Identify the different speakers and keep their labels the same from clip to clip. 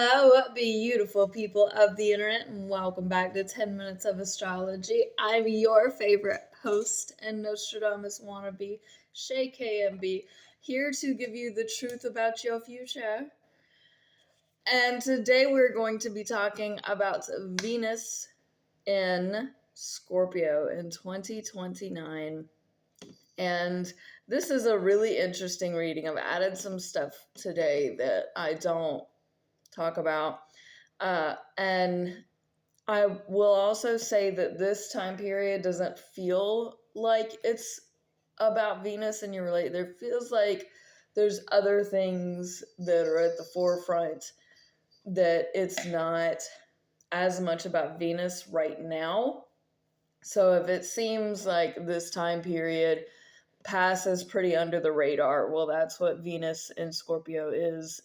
Speaker 1: Hello, beautiful people of the internet, and welcome back to 10 Minutes of Astrology. I'm your favorite host and Nostradamus wannabe, Shay KMB, here to give you the truth about your future. And today we're going to be talking about Venus in Scorpio in 2029. And this is a really interesting reading. I've added some stuff today that I don't talk about. And I will also say that this time period doesn't feel like it's about Venus and your relate. There feels like there's other things that are at the forefront, that it's not as much about Venus right now. So if it seems like this time period passes pretty under the radar, well, that's what Venus in Scorpio is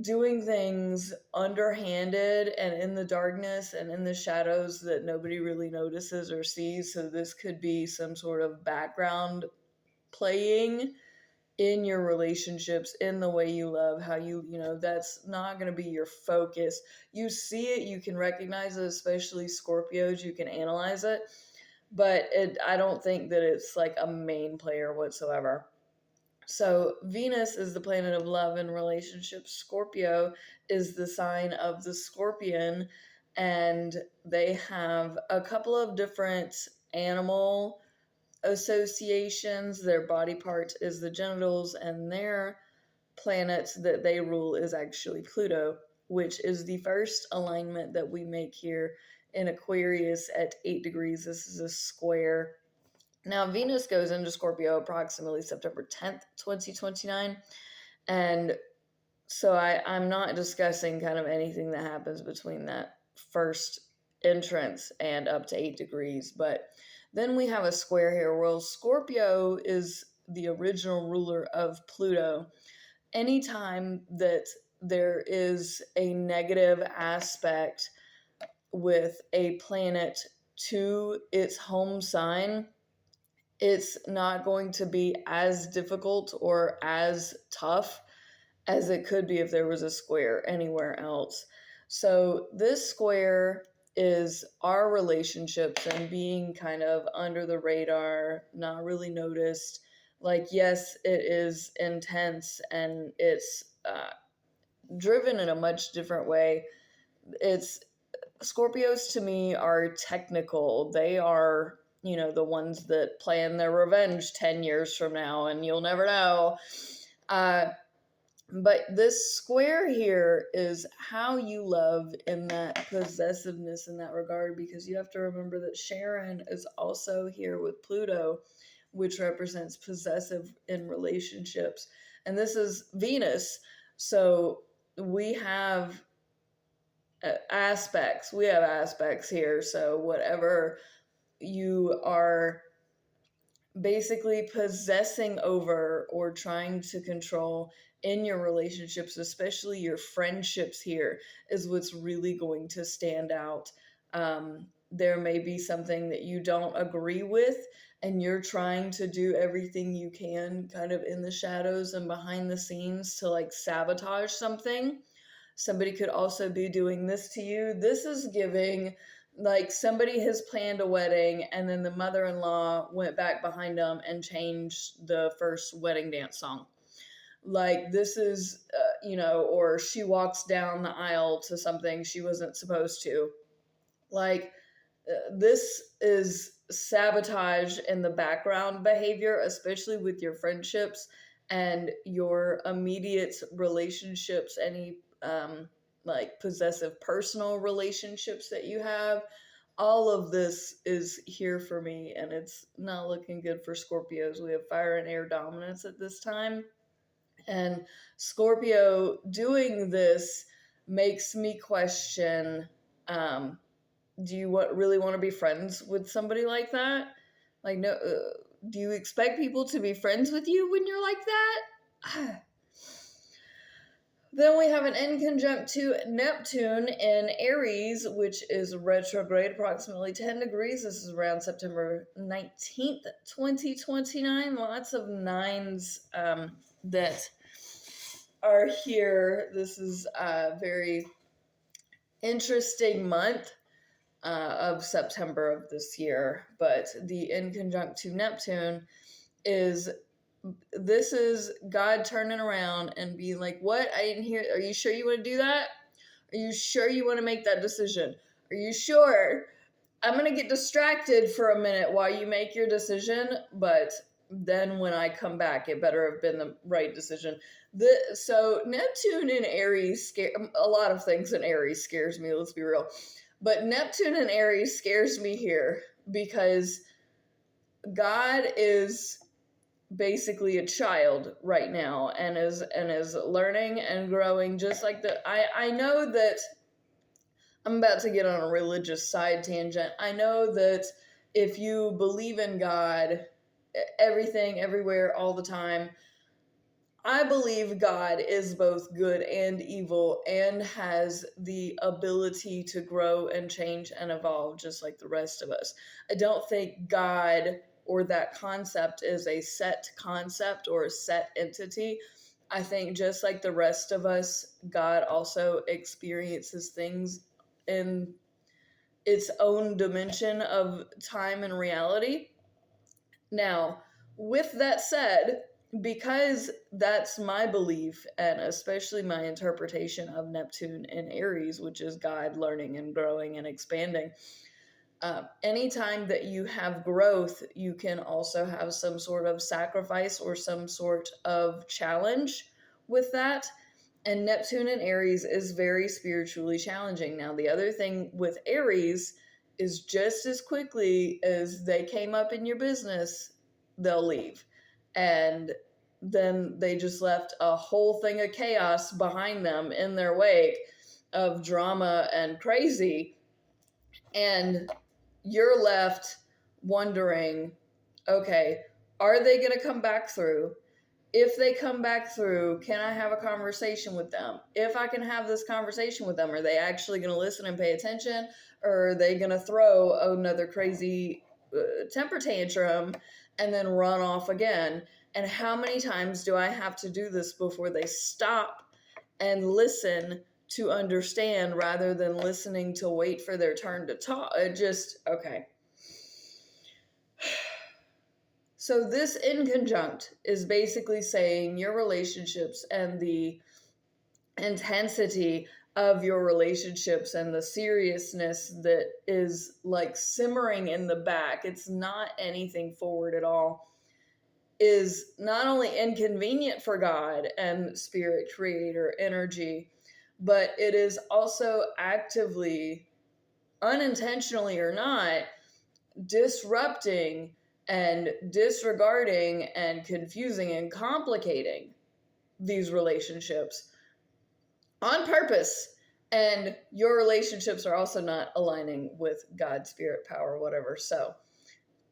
Speaker 1: doing things underhanded and in the darkness and in the shadows that nobody really notices or sees. So this could be some sort of background playing in your relationships, in the way you love, how that's not going to be your focus. You see it, you can recognize it, especially Scorpios, you can analyze it, but I don't think that it's like a main player whatsoever. So Venus is the planet of love and relationships. Scorpio is the sign of the scorpion, and they have a couple of different animal associations. Their body part is the genitals, and their planet that they rule is actually Pluto, which is the first alignment that we make here in Aquarius at 8 degrees. This is a square. Now, Venus goes into Scorpio approximately September 10th, 2029. And so I'm not discussing kind of anything that happens between that first entrance and up to 8 degrees. But then we have a square here. Well, Scorpio is the original ruler of Pluto. Anytime that there is a negative aspect with a planet to its home sign, it's not going to be as difficult or as tough as it could be if there was a square anywhere else. So this square is our relationships and being kind of under the radar, not really noticed. Like, yes, it is intense and it's driven in a much different way. It's Scorpios to me are technical. They are, the ones that plan their revenge 10 years from now, and you'll never know. But this square here is how you love in that possessiveness in that regard, because you have to remember that Sharon is also here with Pluto, which represents possessive in relationships. And this is Venus. So we have aspects. We have aspects here. So whatever you are basically possessing over or trying to control in your relationships, especially your friendships here, is what's really going to stand out. There may be something that you don't agree with, and you're trying to do everything you can kind of in the shadows and behind the scenes to like sabotage something. Somebody could also be doing this to you. This is giving like somebody has planned a wedding and then the mother-in-law went back behind them and changed the first wedding dance song. Like this is, or she walks down the aisle to something she wasn't supposed to. Like this is sabotage in the background behavior, especially with your friendships and your immediate relationships, any like possessive personal relationships that you have. All of this is here for me, and it's not looking good for Scorpios. We have fire and air dominance at this time, and Scorpio doing this makes me question, do you really want to be friends with somebody like that? Like, no, do you expect people to be friends with you when you're like that? Then we have an N conjunct to Neptune in Aries, which is retrograde approximately 10 degrees. This is around September 19th, 2029. Lots of nines that are here. This is a very interesting month of September of this year, but the in conjunct to Neptune is this is God turning around and being like, "What? I didn't hear. Are you sure you want to do that? Are you sure you want to make that decision? Are you sure? I'm going to get distracted for a minute while you make your decision, but then when I come back, it better have been the right decision." So Neptune in Aries, a lot of things in Aries scares me, let's be real. But Neptune in Aries scares me here because God is basically a child right now and is learning and growing just like I know that I'm about to get on a religious side tangent. I know that if you believe in God, everything, everywhere, all the time, I believe God is both good and evil and has the ability to grow and change and evolve just like the rest of us. I don't think God or that concept is a set concept or a set entity. I think just like the rest of us, God also experiences things in its own dimension of time and reality. Now, with that said, because that's my belief and especially my interpretation of Neptune in Aries, which is God learning and growing and expanding, anytime that you have growth, you can also have some sort of sacrifice or some sort of challenge with that. And Neptune in Aries is very spiritually challenging. Now, the other thing with Aries is just as quickly as they came up in your business, they'll leave. And then they just left a whole thing of chaos behind them in their wake of drama and crazy. And you're left wondering, okay, are they going to come back through? If they come back through, can I have a conversation with them? If I can have this conversation with them, are they actually going to listen and pay attention? Or are they going to throw another crazy temper tantrum and then run off again? And how many times do I have to do this before they stop and listen to understand rather than listening to wait for their turn to talk? Okay. So this in conjunct is basically saying your relationships and the intensity of your relationships and the seriousness that is like simmering in the back, it's not anything forward at all, is not only inconvenient for God and spirit creator energy, but it is also actively, unintentionally or not, disrupting and disregarding and confusing and complicating these relationships on purpose. And your relationships are also not aligning with God's spirit, power, whatever. So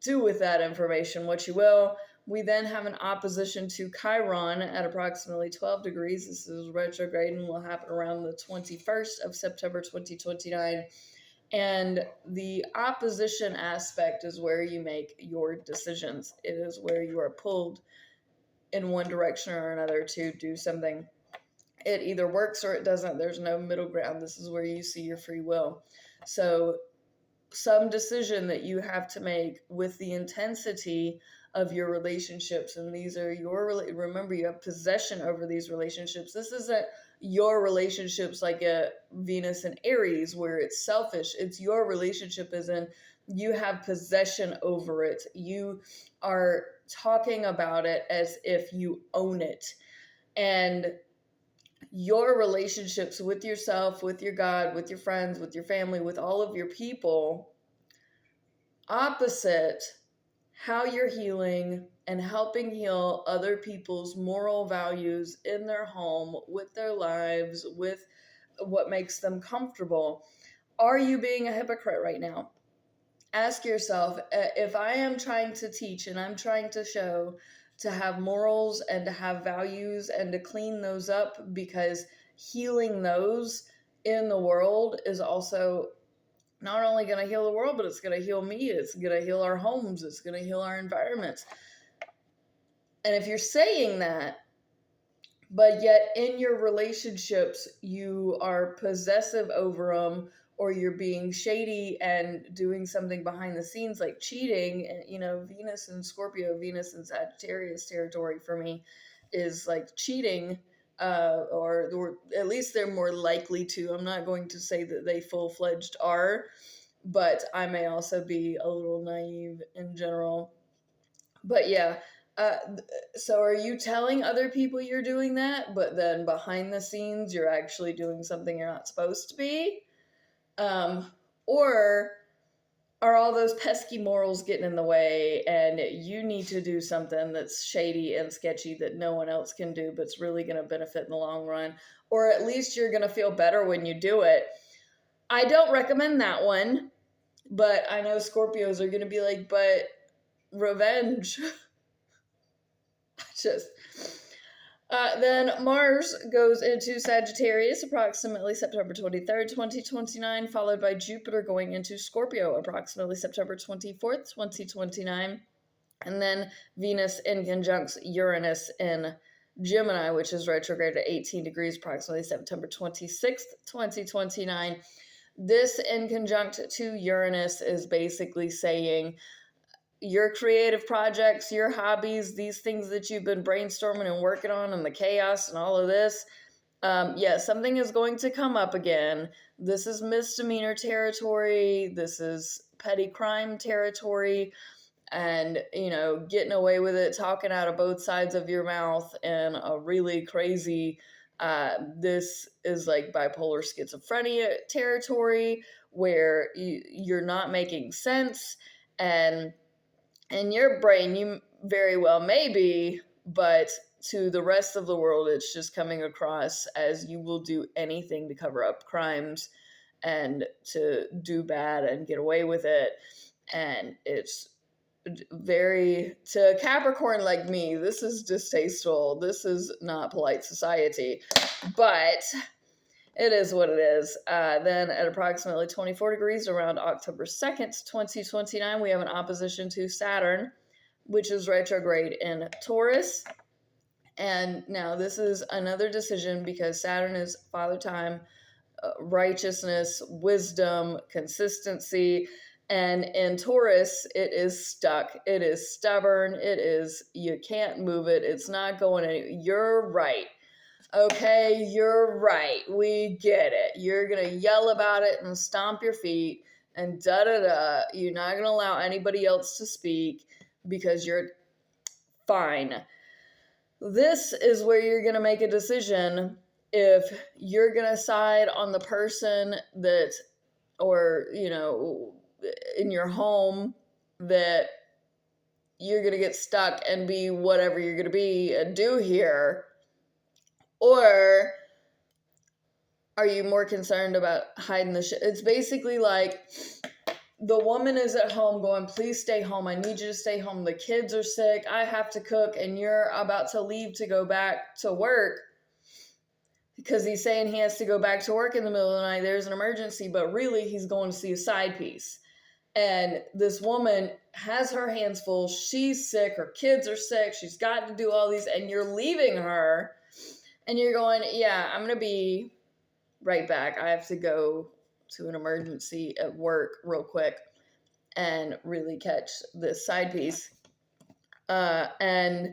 Speaker 1: do with that information what you will. We then have an opposition to Chiron at approximately 12 degrees. This is retrograde and will happen around the 21st of September 2029. And the opposition aspect is where you make your decisions. It is where you are pulled in one direction or another to do something. It either works or it doesn't. There's no middle ground. This is where you see your free will. So some decision that you have to make with the intensity of your relationships, and these are remember, you have possession over these relationships. This isn't your relationships like a Venus and Aries where it's selfish. It's your relationship as in you have possession over it. You are talking about it as if you own it. And your relationships with yourself, with your God, with your friends, with your family, with all of your people, opposite how you're healing and helping heal other people's moral values in their home, with their lives, with what makes them comfortable. Are you being a hypocrite right now? Ask yourself, if I am trying to teach and I'm trying to show to have morals and to have values and to clean those up, because healing those in the world is also not only going to heal the world, but it's going to heal me. It's going to heal our homes. It's going to heal our environments. And if you're saying that, but yet in your relationships you are possessive over them, or you're being shady and doing something behind the scenes like cheating. And Venus and Scorpio, Venus and Sagittarius territory for me is like cheating, or at least they're more likely to. I'm not going to say that they full-fledged are, but I may also be a little naive in general. But yeah, uh, so are you telling other people you're doing that, but then behind the scenes you're actually doing something you're not supposed to be? Um, or are all those pesky morals getting in the way and you need to do something that's shady and sketchy that no one else can do, but it's really going to benefit in the long run? Or at least you're going to feel better when you do it. I don't recommend that one, but I know Scorpios are going to be like, but revenge. Just then Mars goes into Sagittarius approximately September 23rd, 2029, followed by Jupiter going into Scorpio approximately September 24th, 2029, and then Venus in conjunct Uranus in Gemini, which is retrograde at 18 degrees approximately September 26th, 2029. This in conjunct to Uranus is basically saying your creative projects, your hobbies, these things that you've been brainstorming and working on, and the chaos and all of this. Yeah, something is going to come up again. This is misdemeanor territory. This is petty crime territory. And, getting away with it, talking out of both sides of your mouth in a really crazy, this is like bipolar schizophrenia territory where you're not making sense. And in your brain, you very well may be, but to the rest of the world, it's just coming across as you will do anything to cover up crimes and to do bad and get away with it. And it's very, to Capricorn like me, this is distasteful. This is not polite society, but it is what it is. Then at approximately 24 degrees around October 2nd, 2029, we have an opposition to Saturn, which is retrograde in Taurus. And now this is another decision because Saturn is father time, righteousness, wisdom, consistency. And in Taurus, it is stuck. It is stubborn. You can't move it. It's not going anywhere. You're right. Okay, you're right. We get it. You're going to yell about it and stomp your feet and da da da. You're not going to allow anybody else to speak because you're fine. This is where you're going to make a decision if you're going to side on the person that, or, in your home, that you're going to get stuck and be whatever you're going to be and do here. Or are you more concerned about hiding the shit? It's basically like the woman is at home going, please stay home. I need you to stay home. The kids are sick. I have to cook. And you're about to leave to go back to work because he's saying he has to go back to work in the middle of the night. There's an emergency, but really he's going to see a side piece. And this woman has her hands full. She's sick. Her kids are sick. She's got to do all these. And you're leaving her. And you're going, yeah, I'm going to be right back. I have to go to an emergency at work real quick and really catch this side piece. And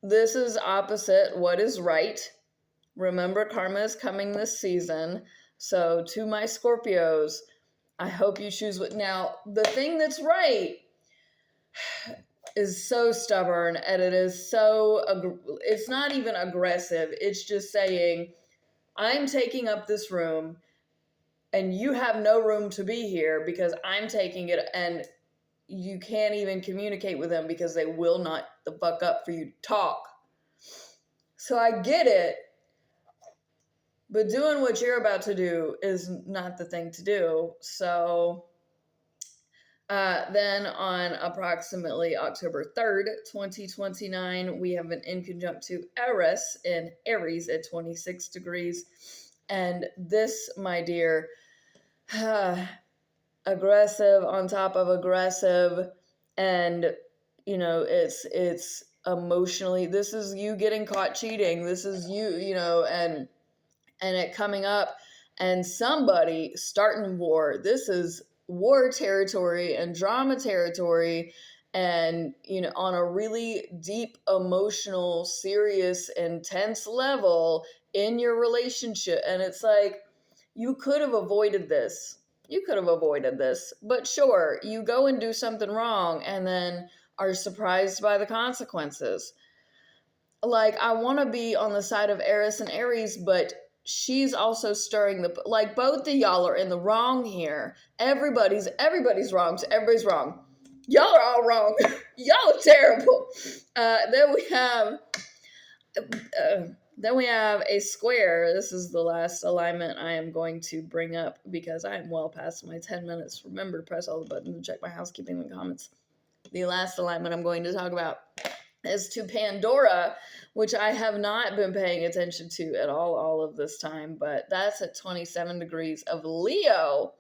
Speaker 1: this is opposite what is right. Remember, karma is coming this season. So to my Scorpios, I hope you choose what. Now, the thing that's right is so stubborn, and it is so, it's not even aggressive. It's just saying, I'm taking up this room and you have no room to be here because I'm taking it, and you can't even communicate with them because they will not the fuck up for you to talk. So I get it, but doing what you're about to do is not the thing to do. So then on approximately October 3rd, 2029, we have an inconjunct to Eris in Aries at 26 degrees. And this, my dear, aggressive on top of aggressive. And, it's emotionally, this is you getting caught cheating, this is you know, and it coming up and somebody starting war. This is war territory and drama territory, and you know, on a really deep, emotional, serious, intense level in your relationship. And it's like, you could have avoided this. You could have avoided this. But sure, you go and do something wrong and then are surprised by the consequences. Like, I want to be on the side of Eris and Aries, but she's also stirring the, like, both of y'all are in the wrong here. Everybody's wrong. So everybody's wrong. Y'all are all wrong. Y'all are terrible. Then we have a square. This is the last alignment I am going to bring up because I am well past my 10 minutes. Remember to press all the buttons and check my housekeeping in the comments. The last alignment I'm going to talk about is to Pandora, which I have not been paying attention to at all of this time, but that's at 27 degrees of Leo.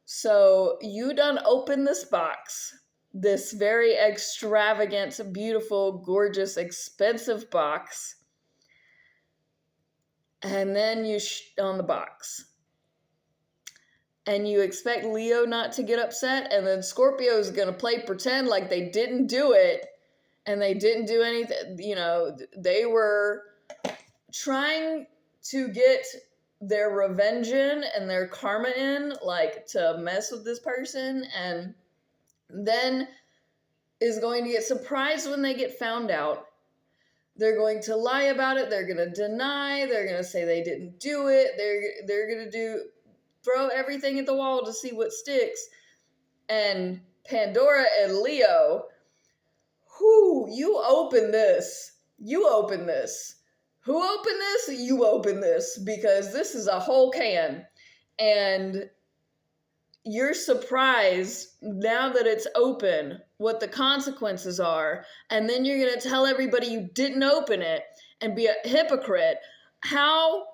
Speaker 1: So you done open this box, this very extravagant, beautiful, gorgeous, expensive box, and then you on the box. And you expect Leo not to get upset, and then Scorpio is going to play pretend like they didn't do it, and they didn't do anything. You know, they were trying to get their revenge in and their karma in, like to mess with this person, and then is going to get surprised when they get found out. They're going to lie about it. They're going to deny. They're going to say they didn't do it. They're going to throw everything at the wall to see what sticks. And Pandora and Leo, you open this. You open this. Who opened this? You open this, because this is a whole can. And you're surprised now that it's open what the consequences are. And then you're going to tell everybody you didn't open it and be a hypocrite. How?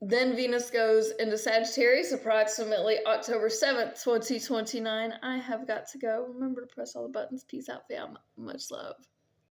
Speaker 1: Then Venus goes into Sagittarius approximately October 7th, 2029. I have got to go. Remember to press all the buttons. Peace out, fam. Much love.